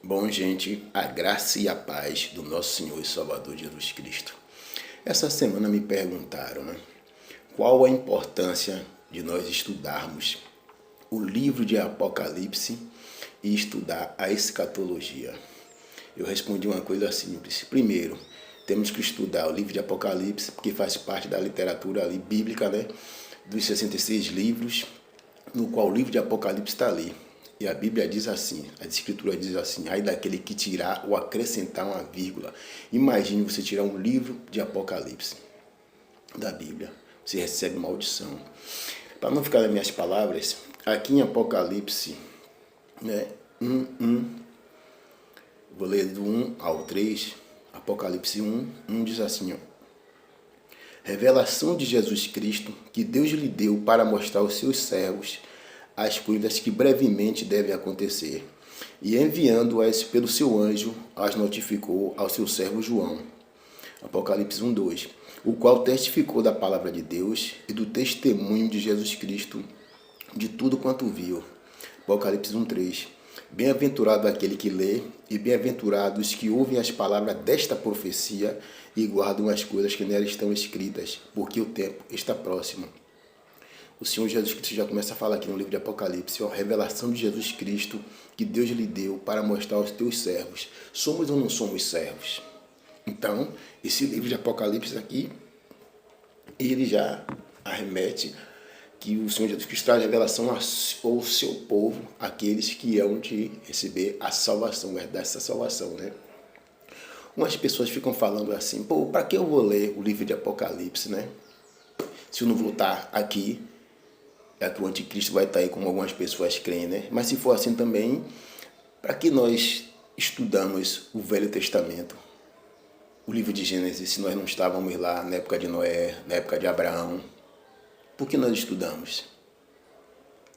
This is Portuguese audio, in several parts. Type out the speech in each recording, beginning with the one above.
Bom, gente, a graça e a paz do nosso Senhor e Salvador Jesus Cristo. Essa semana me perguntaram, qual a importância de nós estudarmos o livro de Apocalipse e estudar a escatologia. Eu respondi uma coisa simples. Primeiro, temos que estudar o livro de Apocalipse, porque faz parte da literatura ali, bíblica, dos 66 livros, no qual o livro de Apocalipse está ali. E a Bíblia diz assim, a Escritura diz assim: ai daquele que tirar ou acrescentar uma vírgula. Imagine você tirar um livro de Apocalipse da Bíblia, você recebe maldição. Para não ficar nas minhas palavras, aqui em Apocalipse, 1, vou ler do 1 ao 3, Apocalipse 1 diz assim, revelação de Jesus Cristo, que Deus lhe deu para mostrar aos seus servos as coisas que brevemente devem acontecer. E enviando-as pelo seu anjo, as notificou ao seu servo João. Apocalipse 1:2, o qual testificou da palavra de Deus e do testemunho de Jesus Cristo, de tudo quanto viu. Apocalipse 1:3, bem-aventurado aquele que lê, e bem-aventurados os que ouvem as palavras desta profecia e guardam as coisas que nela estão escritas, porque o tempo está próximo. O Senhor Jesus Cristo já começa a falar aqui no livro de Apocalipse, a revelação de Jesus Cristo que Deus lhe deu para mostrar aos teus servos. Somos ou não somos servos? Então, esse livro de Apocalipse aqui, ele já arremete que o Senhor Jesus Cristo traz revelação ao seu povo, aqueles que hão de receber a salvação, dessa salvação, Umas pessoas ficam falando assim, para que eu vou ler o livro de Apocalipse, Se eu não vou estar aqui, é que o anticristo vai estar aí, como algumas pessoas creem, Mas se for assim também, para que nós estudamos o Velho Testamento, o livro de Gênesis, se nós não estávamos lá na época de Noé, na época de Abraão? Por que nós estudamos?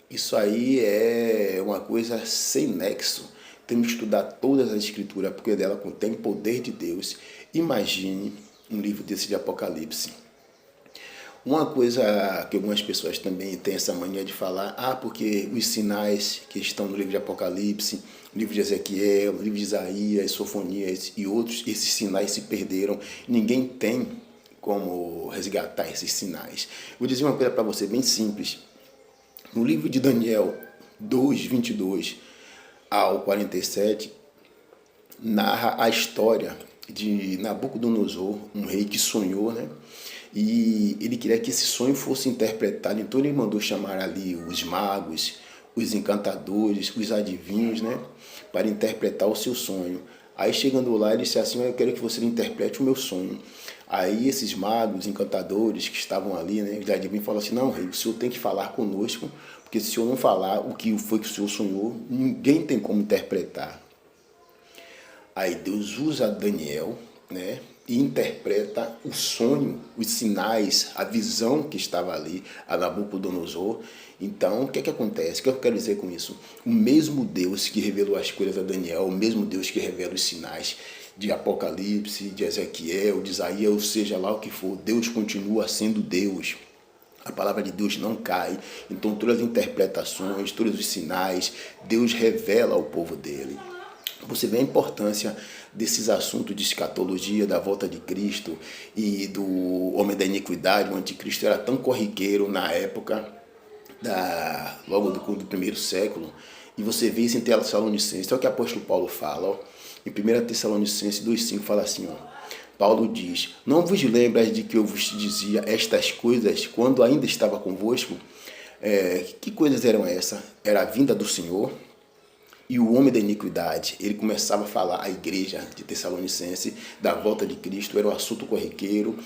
Isso aí é uma coisa sem nexo. Temos que estudar todas as escrituras, porque dela contém poder de Deus. Imagine um livro desse de Apocalipse. Uma coisa que algumas pessoas também têm essa mania de falar, porque os sinais que estão no livro de Apocalipse, no livro de Ezequiel, no livro de Isaías, Sofonias e outros, esses sinais se perderam. Ninguém tem como resgatar esses sinais. Vou dizer uma coisa para você bem simples. No livro de Daniel 2:22 ao 47, narra a história de Nabucodonosor, um rei que sonhou, E ele queria que esse sonho fosse interpretado, então ele mandou chamar ali os magos, os encantadores, os adivinhos, para interpretar o seu sonho. Aí chegando lá, ele disse assim, eu quero que você interprete o meu sonho. Aí esses magos, encantadores que estavam ali, os adivinhos falaram assim, não, rei, o senhor tem que falar conosco, porque se o senhor não falar o que foi que o senhor sonhou, ninguém tem como interpretar. Aí Deus usa Daniel, e interpreta o sonho, os sinais, a visão que estava ali, a Nabucodonosor. Então, o que acontece? O que eu quero dizer com isso? O mesmo Deus que revelou as coisas a Daniel, o mesmo Deus que revela os sinais de Apocalipse, de Ezequiel, de Isaías, ou seja lá o que for, Deus continua sendo Deus. A palavra de Deus não cai. Então, todas as interpretações, todos os sinais, Deus revela ao povo dele. Você vê a importância desses assuntos de escatologia, da volta de Cristo e do homem da iniquidade. O anticristo era tão corriqueiro na época, logo do primeiro século. E você vê isso em Tessalonicenses. Então, o que o apóstolo Paulo fala, em 1 Tessalonicenses 2:5, fala assim, Paulo diz, não vos lembras de que eu vos dizia estas coisas quando ainda estava convosco? Que coisas eram essas? Era a vinda do Senhor. E o homem da iniquidade, ele começava a falar à igreja de Tessalonicense da volta de Cristo, era um assunto corriqueiro.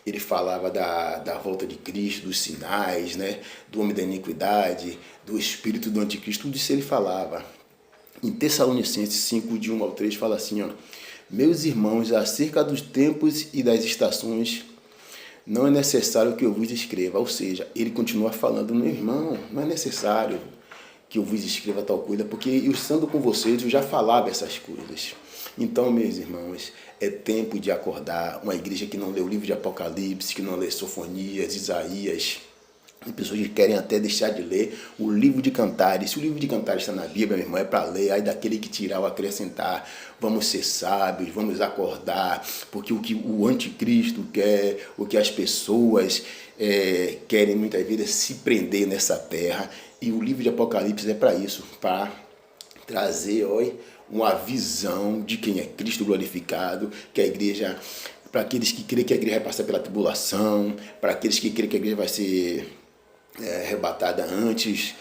Ele falava da volta de Cristo, dos sinais, do homem da iniquidade, do espírito do anticristo, tudo isso ele falava. Em Tessalonicenses 5, de 1 ao 3, fala assim, meus irmãos, acerca dos tempos e das estações, não é necessário que eu vos escreva. Ou seja, ele continua falando, meu irmão, não é necessário que eu vos escreva tal coisa, porque eu estando com vocês, eu já falava essas coisas. Então, meus irmãos, é tempo de acordar. Uma igreja que não lê o livro de Apocalipse, que não lê Sofonias, Isaías, Tem pessoas que querem até deixar de ler o livro de Cantares. Se o livro de Cantares está na Bíblia, meu irmão, é para ler. Aí daquele que tirar ou acrescentar. Vamos ser sábios, vamos acordar. Porque o que o anticristo quer, o que as pessoas querem muitas vezes é se prender nessa terra. E o livro de Apocalipse é para isso, para trazer, olha, uma visão de quem é Cristo glorificado, que a igreja, para aqueles que creem que a igreja vai passar pela tribulação, para aqueles que creem que a igreja vai ser arrebatada antes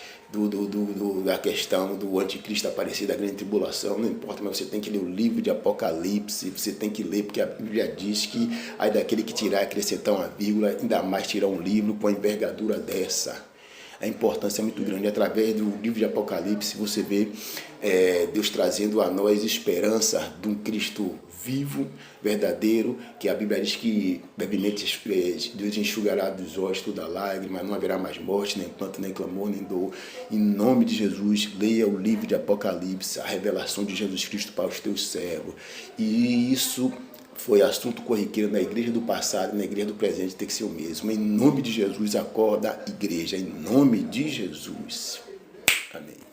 da questão do anticristo aparecer, da grande tribulação, não importa, mas você tem que ler o livro de Apocalipse, você tem que ler, porque a Bíblia diz que aí daquele que tirar, acrescentar uma vírgula, ainda mais tirar um livro com a envergadura dessa. A importância é muito grande. Através do livro de Apocalipse, você vê Deus trazendo a nós esperança de um Cristo vivo, verdadeiro, que a Bíblia diz que brevemente Deus enxugará dos olhos toda lágrima, não haverá mais morte, nem pranto, nem clamor, nem dor. Em nome de Jesus, leia o livro de Apocalipse, a revelação de Jesus Cristo para os teus servos. E isso foi assunto corriqueiro na igreja do passado e na igreja do presente, tem que ser o mesmo. Em nome de Jesus, acorda, igreja, em nome de Jesus. Amém.